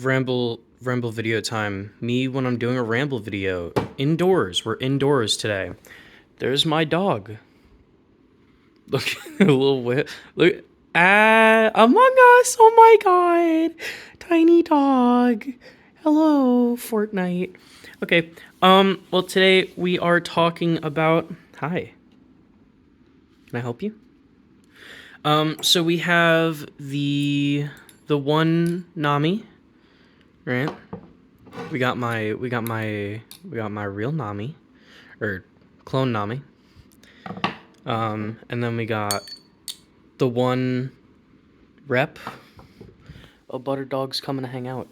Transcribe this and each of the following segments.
Ramble video time. Me when I'm doing a ramble video. Indoors. We're indoors today. There's my dog. Look, a little look. Among Us. Oh my god. Tiny dog. Hello, Fortnite. Okay. Well, today we are talking about. Hi. Can I help you? So we have the one Nami, right? We got my real Nami, or clone Nami. And then we got the one rep. Oh, Butter Dog's coming to hang out.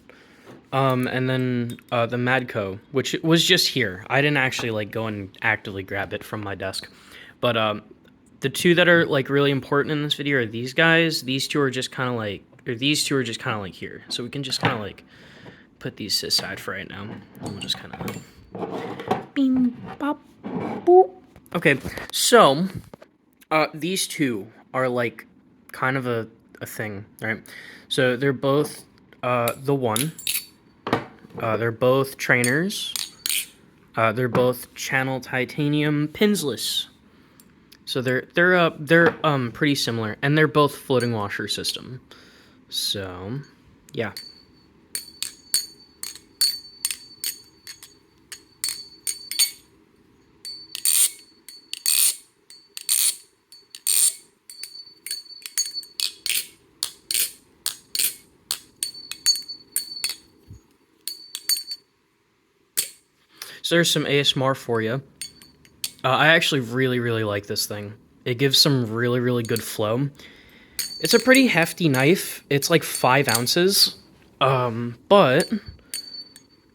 And then the Madco, which was just here. I didn't actually go and actively grab it from my desk, but the two that are really important in this video are these guys. These two are just kind of these two are just kind of here. So we can just kind of put these aside for right now. And we'll just kind of bing, bop, boop. Okay, so these two are kind of a thing, right? So they're both the one. They're both trainers. They're both channel titanium pinsless. So they're pretty similar, and they're both floating washer system. So, yeah. So there's some ASMR for you. I actually really like this thing. It gives some really good flow. It's a pretty hefty knife. It's 5 ounces. But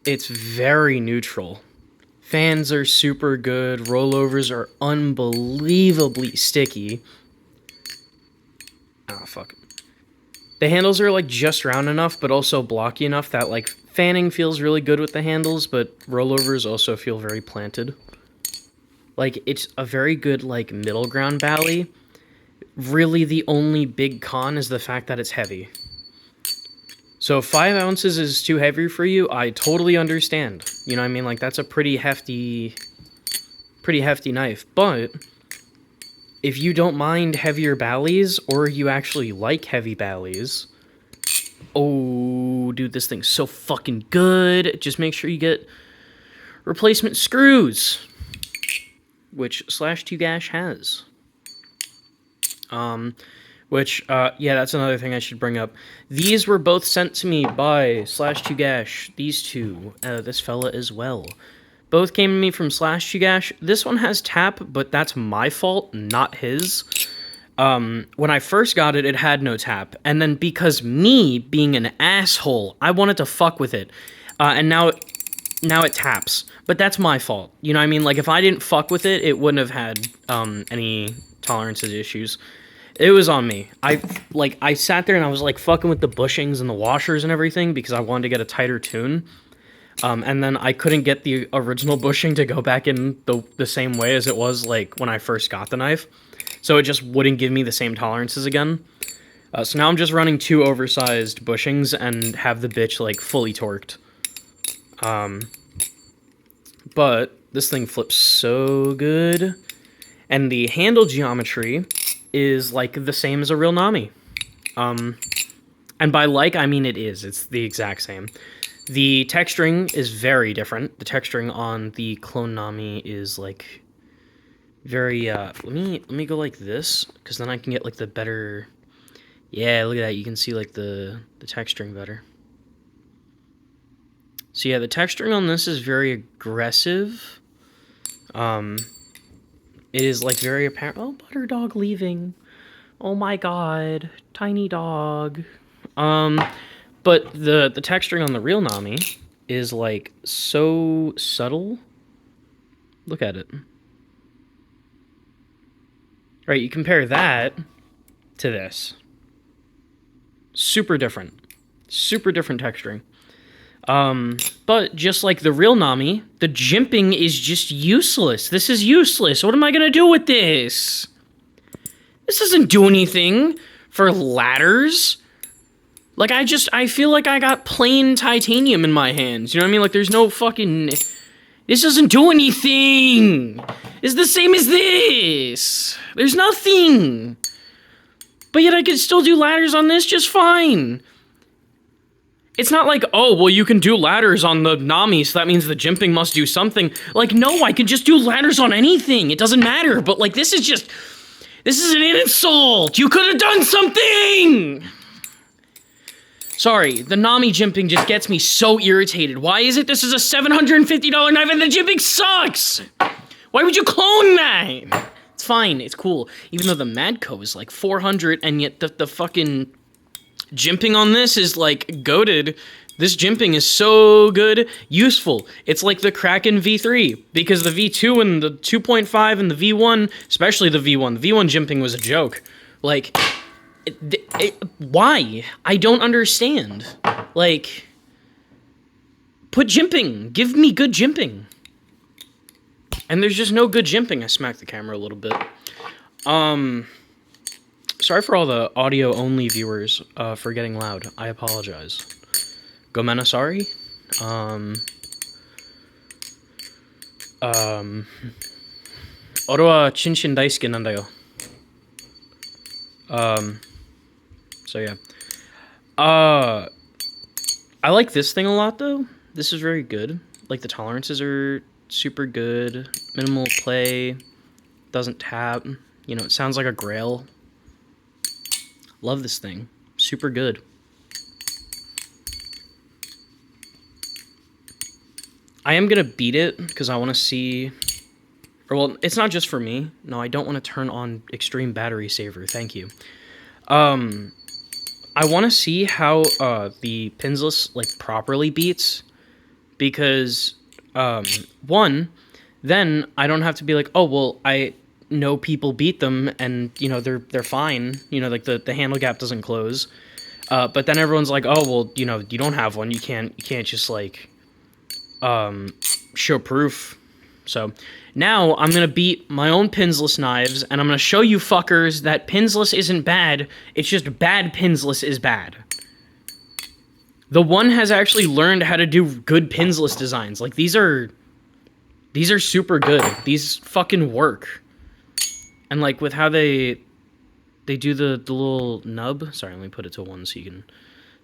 it's very neutral. Fans are super good. Rollovers are unbelievably sticky. Oh, fuck. The handles are just round enough, but also blocky enough that fanning feels really good with the handles, but rollovers also feel very planted. It's a very good middle ground Bali. Really, the only big con is the fact that it's heavy. So if 5 ounces is too heavy for you, I totally understand. You know what I mean? That's a pretty hefty knife. But if you don't mind heavier Balis, or you actually like heavy Balis, oh, dude, this thing's so fucking good. Just make sure you get replacement screws, which /2 Gash has. Yeah, that's another thing I should bring up. These were both sent to me by /2 Gash. These two, this fella as well. Both came to me from /2 Gash. This one has tap, but that's my fault, not his. When I first got it, it had no tap. And then because me, being an asshole, I wanted to fuck with it. And now it taps. But that's my fault. You know what I mean? If I didn't fuck with it, it wouldn't have had any tolerances issues. It was on me. I sat there and I was fucking with the bushings and the washers and everything because I wanted to get a tighter tune. And then I couldn't get the original bushing to go back in the same way as it was when I first got the knife. So it just wouldn't give me the same tolerances again. So now I'm just running 2 oversized bushings and have the bitch fully torqued. But this thing flips so good. And the handle geometry is the same as a real Nami. And by I mean it is. It's the exact same. The texturing is very different. The texturing on the clone Nami is very let me go this, because then I can get the better. Yeah, look at that. You can see the texturing better. So yeah, the texturing on this is very aggressive. It is very apparent. Oh, Butter Dog leaving. Oh my god, tiny dog. But the texturing on the real Nami is so subtle. Look at it. Right, you compare that to this. Super different. Super different texturing. But just like the real Nami, the jimping is just useless. This is useless. What am I gonna do with this? This doesn't do anything for ladders. Like, I feel like I got plain titanium in my hands. You know what I mean? Like, there's no fucking... This doesn't do anything! It's the same as this! There's nothing! But yet I could still do ladders on this just fine! It's not like, oh, well, you can do ladders on the Nami, so that means the jimping must do something. Like, no, I can just do ladders on anything. It doesn't matter. But, like, this is just... This is an insult! You could have done something! Sorry, the Nami jimping just gets me so irritated. Why is it this is a $750 knife and the jimping sucks? Why would you clone that? It's fine, it's cool. Even though the Madco is like 400 and yet the fucking jimping on this is like goated. This jimping is so good, useful. It's like the Kraken V3 because the V2 and the 2.5 and the V1, especially the V1 jimping was a joke. Like... why? I don't understand. Like, put jimping. Give me good jimping. And there's just no good jimping. I smacked the camera a little bit. Sorry for all the audio-only viewers for getting loud. I apologize. Gomena, sorry. Ore wa chinchin daisuke nandayo. So yeah. I like this thing a lot though. This is very good. Like the tolerances are super good. Minimal play. Doesn't tap. You know, it sounds like a Grail. Love this thing. Super good. I am gonna beat it because I want to see... Or well, it's not just for me. No, I don't want to turn on extreme battery saver. Thank you. I want to see how the pinsless like properly beats, because one, then I don't have to be like, oh well, I know people beat them and you know they're fine, you know, like the handle gap doesn't close, but then everyone's like, oh well, you know, you don't have one, you can't just like show proof. So now I'm going to beat my own pinsless knives, and I'm going to show you fuckers that pinsless isn't bad, it's just bad pinsless is bad. The one has actually learned how to do good pinsless designs. Like, these are super good. These fucking work. And, like, with how they do the little nub. Sorry, let me put it to 1 so you can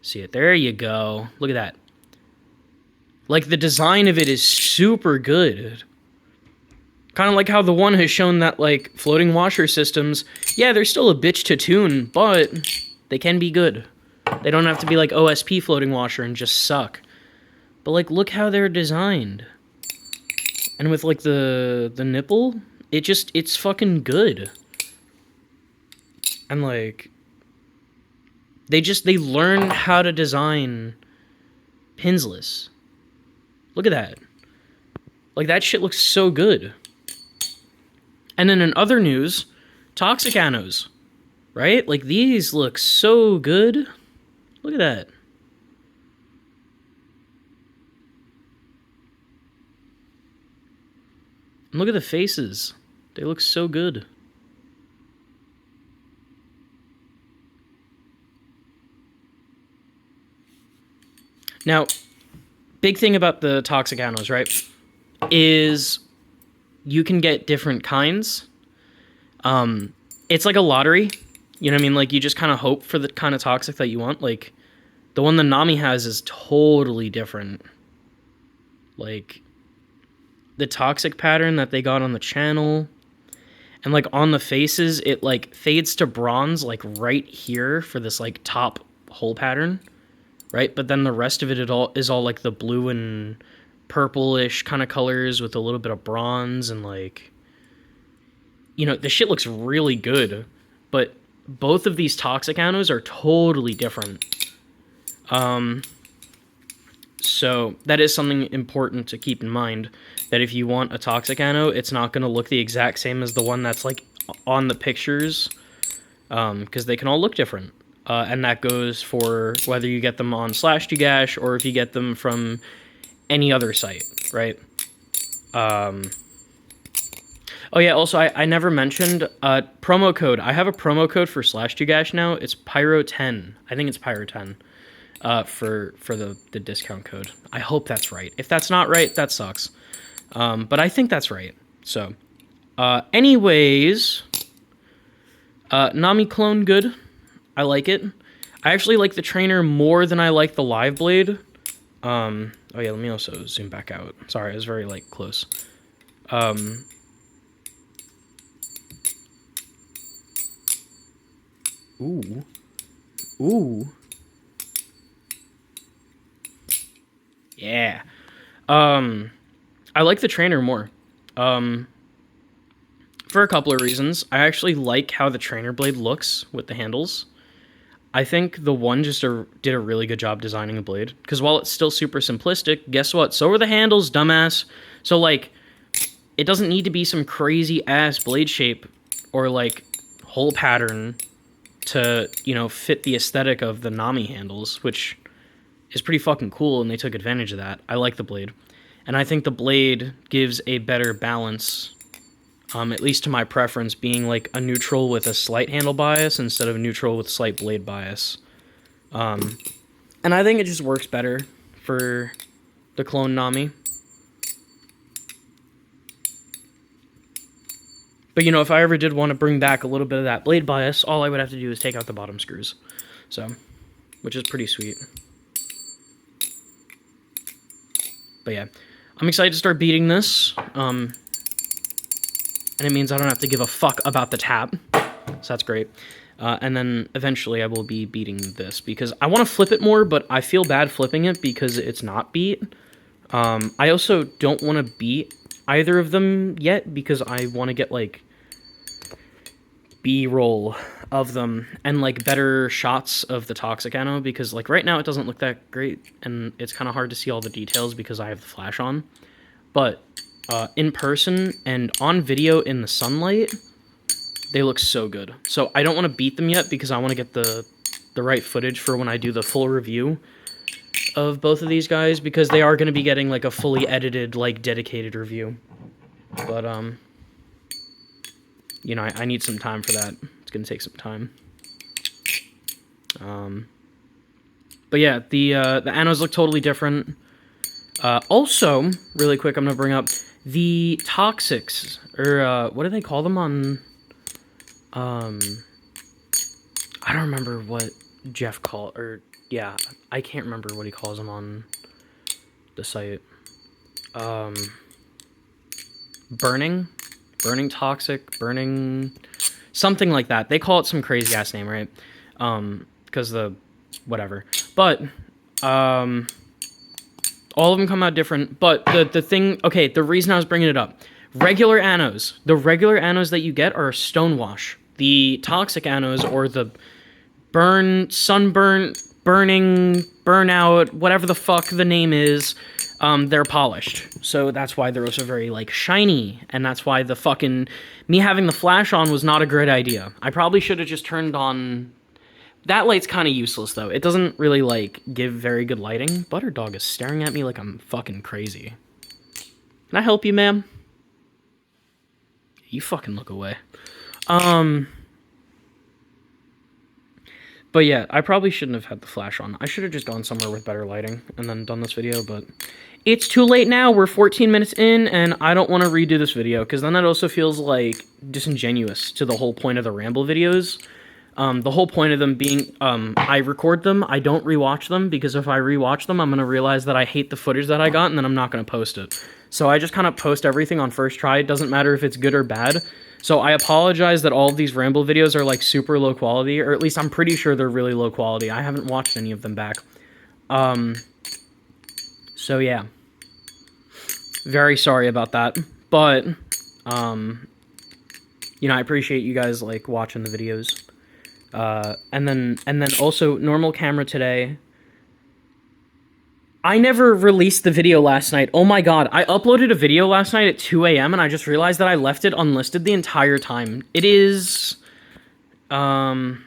see it. There you go. Look at that. Like, the design of it is super good. Kind of like how the one has shown that, like, floating washer systems, yeah, they're still a bitch to tune, but they can be good. They don't have to be like OSP floating washer and just suck. But, like, look how they're designed. And with, like, the nipple, it's fucking good. And, like, they learn how to design pinsless. Look at that. Like, that shit looks so good. And then in other news, toxic anodes, right? Like, these look so good. Look at that. And look at the faces. They look so good. Now, big thing about the toxic anodes, right, is... you can get different kinds. It's like a lottery. You know what I mean? Like, you just kind of hope for the kind of toxic that you want. Like, the one the Nami has is totally different. Like, the toxic pattern that they got on the channel, and, like, on the faces, it, like, fades to bronze, like, right here for this, like, top hole pattern, right? But then the rest of it is all, like, the blue and... purplish kind of colors with a little bit of bronze, and like, you know, the shit looks really good, but both of these toxic anodes are totally different. So that is something important to keep in mind, that if you want a toxic anode, it's not going to look the exact same as the one that's like on the pictures, because they can all look different. And that goes for whether you get them on /Dugash or if you get them from any other site, right? Oh yeah, also, I never mentioned promo code. I have a promo code for /Dugash now. It's Pyro10. I think it's Pyro10. for the discount code. I hope that's right. If that's not right, that sucks. But I think that's right. So, anyways, Nami clone good. I like it. I actually like the trainer more than I like the live blade. Oh yeah, let me also zoom back out. Sorry, I was very like close. Ooh. Ooh. Yeah. I like the trainer more. For a couple of reasons. I actually like how the trainer blade looks with the handles. I think the one just did a really good job designing the blade. Because while it's still super simplistic, guess what? So are the handles, dumbass. So, like, it doesn't need to be some crazy-ass blade shape or, like, hole pattern to, you know, fit the aesthetic of the Nami handles, which is pretty fucking cool, and they took advantage of that. I like the blade. And I think the blade gives a better balance, at least to my preference, being like a neutral with a slight handle bias instead of a neutral with slight blade bias. And I think it just works better for the clone Nami. But, you know, if I ever did want to bring back a little bit of that blade bias, all I would have to do is take out the bottom screws. So, which is pretty sweet. But yeah, I'm excited to start beating this. And it means I don't have to give a fuck about the tap. So that's great. And then eventually I will be beating this because I want to flip it more, but I feel bad flipping it because it's not beat. I also don't want to beat either of them yet because I want to get like B-roll of them and like better shots of the toxic anno because like right now it doesn't look that great and it's kind of hard to see all the details because I have the flash on. But in person and on video in the sunlight, they look so good. So I don't want to beat them yet because I want to get the right footage for when I do the full review of both of these guys because they are going to be getting like a fully edited, like dedicated review. But you know, I need some time for that. It's going to take some time. But yeah, the annos look totally different. Also, really quick, I'm going to bring up the toxics, or what do they call them on, I don't remember what Jeff called, or, yeah, I can't remember what he calls them on the site. Burning toxic, burning, something like that. They call it some crazy-ass name, right? Because whatever. But, all of them come out different, but the thing, okay, the reason I was bringing it up, regular annos, the regular annos that you get are stonewash. The toxic annos, or the sunburn, burning, burnout, whatever the fuck the name is, they're polished. So that's why they're also very, like, shiny, and that's why me having the flash on was not a great idea. I probably should have just turned on. That light's kind of useless, though. It doesn't really, like, give very good lighting. Butterdog is staring at me like I'm fucking crazy. Can I help you, ma'am? You fucking look away. But yeah, I probably shouldn't have had the flash on. I should have just gone somewhere with better lighting and then done this video, but it's too late now. We're 14 minutes in, and I don't want to redo this video, because then that also feels, like, disingenuous to the whole point of the Ramble videos. The whole point of them being, I record them, I don't rewatch them, because if I rewatch them, I'm going to realize that I hate the footage that I got, and then I'm not going to post it. So I just kind of post everything on first try. It doesn't matter if it's good or bad. So I apologize that all of these Ramble videos are, like, super low quality, or at least I'm pretty sure they're really low quality. I haven't watched any of them back. So yeah. Very sorry about that. But, you know, I appreciate you guys, like, watching the videos. And then also, normal camera today. I never released the video last night. Oh my god, I uploaded a video last night at 2 a.m. and I just realized that I left it unlisted the entire time. It is, Monday,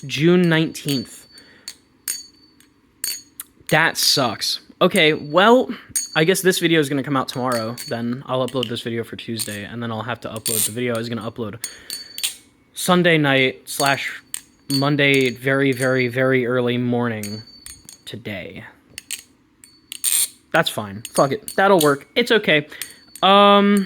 June 19th. That sucks. Okay, well, I guess this video is going to come out tomorrow, then. I'll upload this video for Tuesday, and then I'll have to upload the video I was going to upload Sunday night / Monday, very, very, very early morning today. That's fine. Fuck it. That'll work. It's okay. I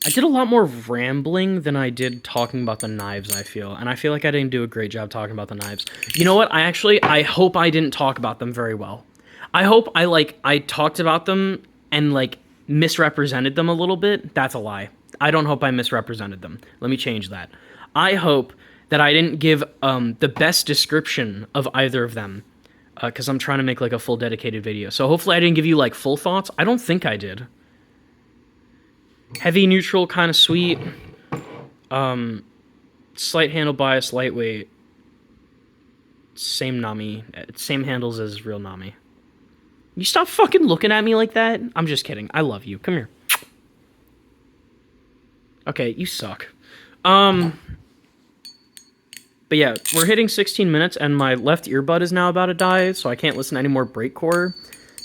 did a lot more rambling than I did talking about the knives, I feel. And I feel like I didn't do a great job talking about the knives. You know what? I hope I didn't talk about them very well. I hope I talked about them and, like, misrepresented them a little bit. That's a lie. I don't hope I misrepresented them. Let me change that. I hope that I didn't give the best description of either of them. Because I'm trying to make, like, a full dedicated video. So hopefully I didn't give you, like, full thoughts. I don't think I did. Heavy, neutral, kind of sweet. Slight handle bias, lightweight. Same Nami. Same handles as real Nami. You stop fucking looking at me like that? I'm just kidding. I love you. Come here. Okay, you suck. But yeah, we're hitting 16 minutes, and my left earbud is now about to die, so I can't listen to any more breakcore.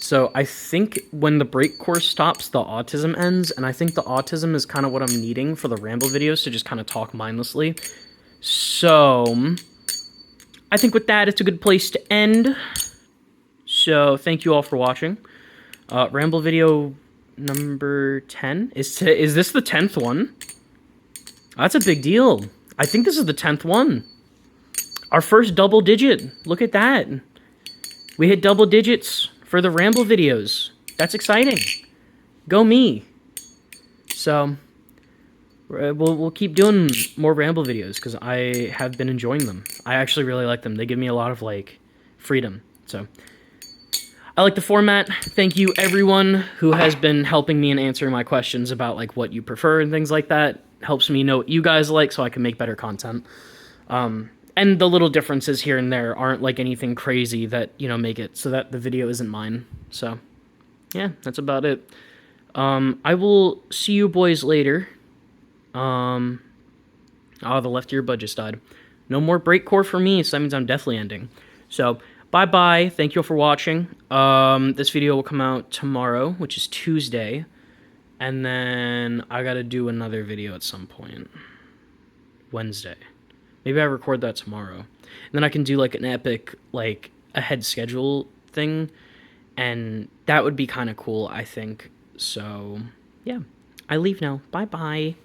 So I think when the breakcore stops, the autism ends, and I think the autism is kind of what I'm needing for the ramble videos, to just kind of talk mindlessly. So I think with that, it's a good place to end. So thank you all for watching. Ramble video number 10? Is this the 10th one? That's a big deal. I think this is the 10th one. Our first double digit. Look at that. We hit double digits for the ramble videos. That's exciting. Go me. So we'll keep doing more ramble videos because I have been enjoying them. I actually really like them. They give me a lot of, like, freedom. So I like the format. Thank you everyone who has been helping me and answering my questions about, like, what you prefer and things like that. Helps me know what you guys like so I can make better content. And the little differences here and there aren't, like, anything crazy that, you know, make it so that the video isn't mine. So, yeah, that's about it. I will see you boys later. Oh, the left earbud just died. No more breakcore for me, so that means I'm definitely ending. So, bye-bye. Thank you all for watching. This video will come out tomorrow, which is Tuesday. And then I gotta do another video at some point. Wednesday. Maybe I record that tomorrow. And then I can do, like, an epic, like, ahead schedule thing. And that would be kind of cool, I think. So, yeah. I leave now. Bye-bye.